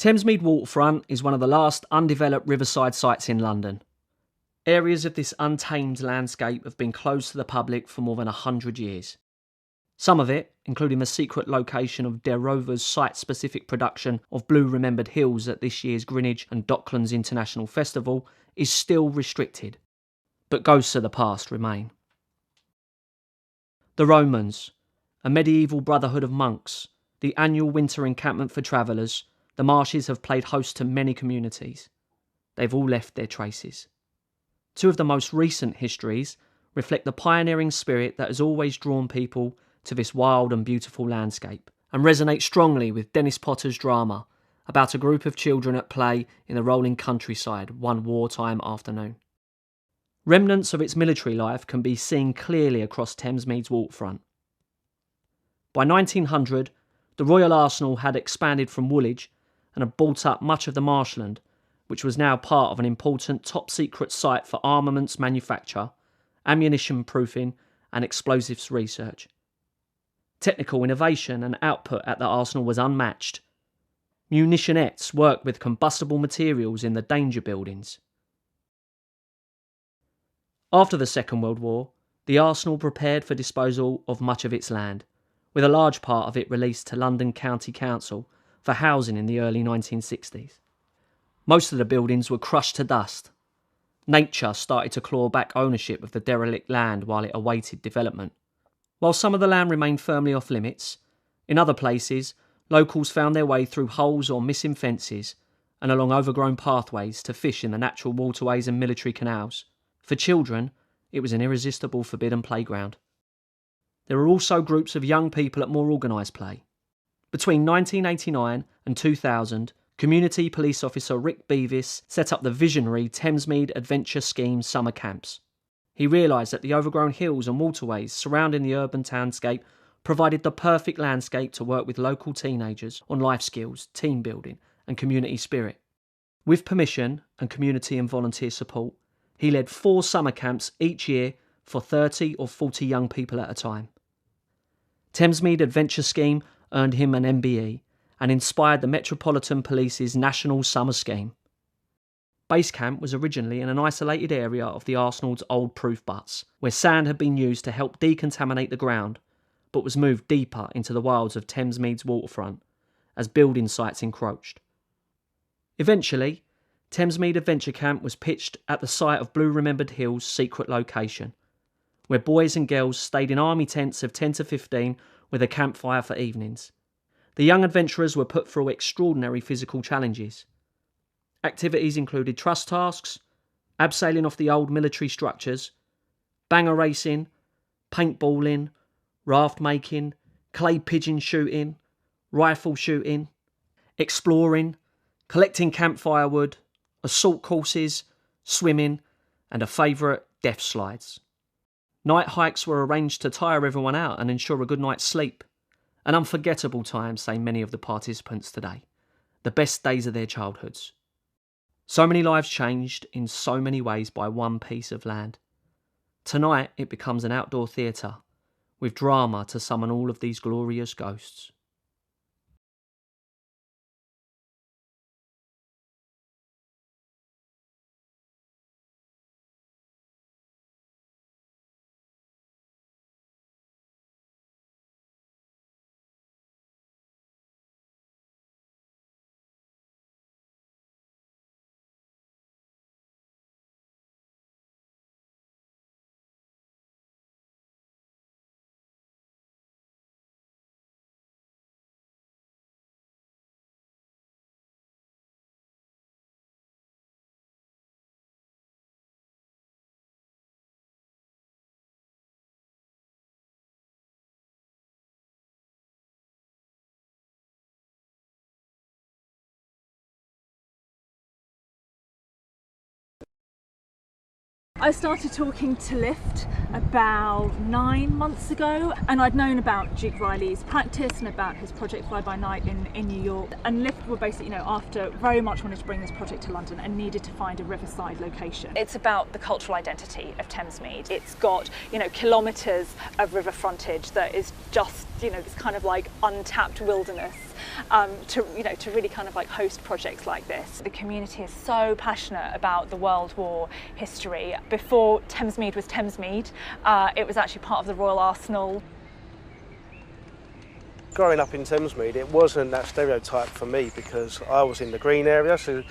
Thamesmead Waterfront is one of the last undeveloped riverside sites in London. Areas of this untamed landscape have been closed to the public for more than 100 years. Some of it, including the secret location of Der Rover's site-specific production of Blue Remembered Hills at this year's Greenwich and Docklands International Festival, is still restricted. But ghosts of the past remain. The Romans, a medieval brotherhood of monks, the annual winter encampment for travellers, the marshes have played host to many communities. They've all left their traces. Two of the most recent histories reflect the pioneering spirit that has always drawn people to this wild and beautiful landscape, and resonate strongly with Dennis Potter's drama about a group of children at play in the rolling countryside one wartime afternoon. Remnants of its military life can be seen clearly across Thamesmead's waterfront. By 1900, the Royal Arsenal had expanded from Woolwich and had bought up much of the marshland, which was now part of an important top-secret site for armaments manufacture, ammunition proofing and explosives research. Technical innovation and output at the Arsenal was unmatched. Munitionettes worked with combustible materials in the danger buildings. After the Second World War, the Arsenal prepared for disposal of much of its land, with a large part of it released to London County Council for housing in the early 1960s. Most of the buildings were crushed to dust. Nature started to claw back ownership of the derelict land while it awaited development. While some of the land remained firmly off limits, in other places, locals found their way through holes or missing fences and along overgrown pathways to fish in the natural waterways and military canals. For children, it was an irresistible forbidden playground. There were also groups of young people at more organised play. Between 1989 and 2000, Community Police Officer Rick Beavis set up the visionary Thamesmead Adventure Scheme summer camps. He realised that the overgrown hills and waterways surrounding the urban townscape provided the perfect landscape to work with local teenagers on life skills, team building and community spirit. With permission and community and volunteer support, he led 4 summer camps each year for 30 or 40 young people at a time. Thamesmead Adventure Scheme earned him an MBE and inspired the Metropolitan Police's National Summer Scheme. Base camp was originally in an isolated area of the Arsenal's old proof butts, where sand had been used to help decontaminate the ground, but was moved deeper into the wilds of Thamesmead's waterfront as building sites encroached. Eventually, Thamesmead Adventure Camp was pitched at the site of Blue Remembered Hills' secret location, where boys and girls stayed in army tents of 10 to 15 with a campfire for evenings. The young adventurers were put through extraordinary physical challenges. Activities included trust tasks, abseiling off the old military structures, banger racing, paintballing, raft making, clay pigeon shooting, rifle shooting, exploring, collecting campfire wood, assault courses, swimming, and a favourite, death slides. Night hikes were arranged to tire everyone out and ensure a good night's sleep. An unforgettable time, say many of the participants today. The best days of their childhoods. So many lives changed in so many ways by one piece of land. Tonight it becomes an outdoor theatre, with drama to summon all of these glorious ghosts. I started talking to Lift about 9 months ago, and I'd known about Duke Riley's practice and about his project Fly By Night in New York. And Lift were basically, after very much wanted to bring this project to London and needed to find a riverside location. It's about the cultural identity of Thamesmead. It's got, kilometres of river frontage that is just, this kind of like untapped wilderness. to really kind of like host projects like this. The community is so passionate about the World War history. Before Thamesmead was Thamesmead, it was actually part of the Royal Arsenal. Growing up in Thamesmead, it wasn't that stereotype for me because I was in the green area, so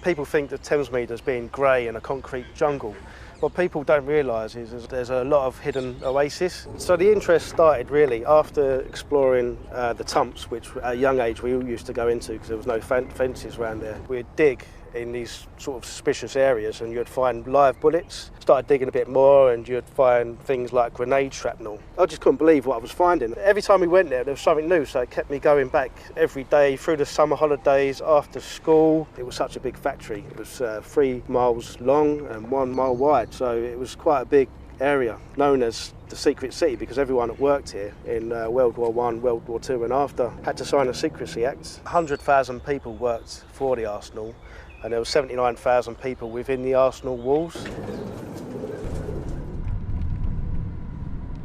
people think of Thamesmead as being grey and a concrete jungle. What people don't realise is there's a lot of hidden oases. So the interest started really after exploring the Tumps, which at a young age we all used to go into because there was no fences around there. We'd dig in these sort of suspicious areas and you'd find live bullets. Started digging a bit more and you'd find things like grenade shrapnel. I just couldn't believe what I was finding. Every time we went there was something new, so it kept me going back every day through the summer holidays, after school. It was such a big factory. It was 3 miles long and 1 mile wide, so it was quite a big area, known as the Secret City because everyone that worked here in World War I, World War II and after had to sign a Secrecy Act. 100,000 people worked for the Arsenal and there were 79,000 people within the Arsenal walls.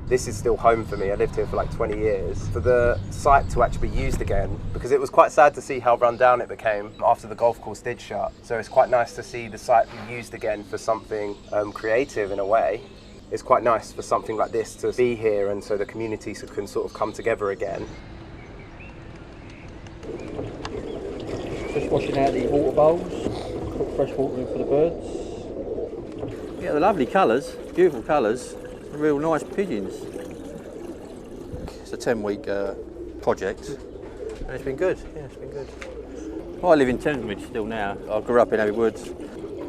This is still home for me. I lived here for like 20 years. For the site to actually be used again, because it was quite sad to see how run down it became after the golf course did shut. So it's quite nice to see the site be used again for something creative in a way. It's quite nice for something like this to be here and so the community can sort of come together again. Just washing out the water bowls, put fresh water in for the birds. Yeah, they're lovely colours, beautiful colours, real nice pigeons. It's a 10-week project and it's been good, yeah, it's been good. Well, I live in Thamesmead still now. I grew up in Abbey Woods.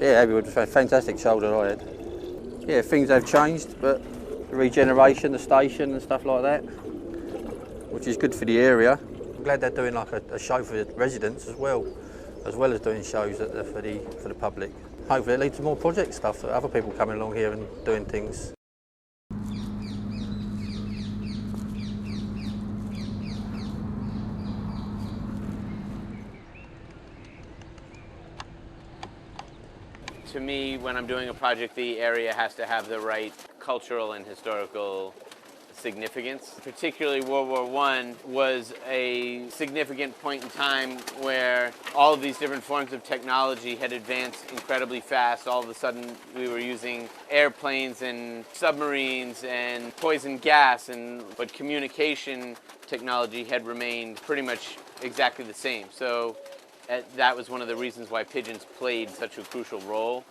Yeah, Abbey Woods was a fantastic shoulder I had. Yeah, things have changed, but the regeneration, the station and stuff like that, which is good for the area. I'm glad they're doing like a show for the residents as well as doing shows for the public. Hopefully it leads to more project stuff, other people coming along here and doing things. To me, when I'm doing a project, the area has to have the right cultural and historical significance. Particularly World War I was a significant point in time where all of these different forms of technology had advanced incredibly fast. All of a sudden we were using airplanes and submarines and poison gas, but communication technology had remained pretty much exactly the same. So that was one of the reasons why pigeons played such a crucial role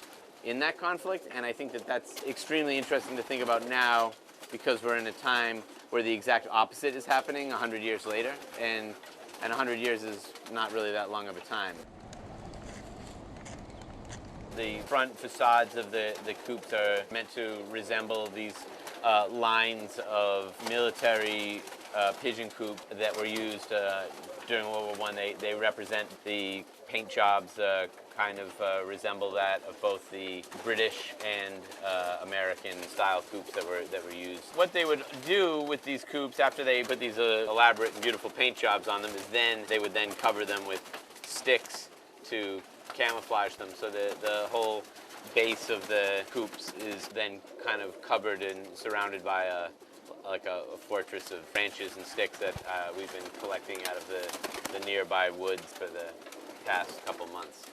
in that conflict, and I think that that's extremely interesting to think about now because we're in a time where the exact opposite is happening 100 years later, and 100 years is not really that long of a time. The front facades of the coops are meant to resemble these lines of military pigeon coop that were used during World War I. They represent the paint jobs, kind of resemble that of both the British and American style coops that were used. What they would do with these coops after they put these elaborate and beautiful paint jobs on them is they would cover them with sticks to camouflage them, so the whole base of the coops is then kind of covered and surrounded by a fortress of branches and sticks that we've been collecting out of the nearby woods for the past couple months.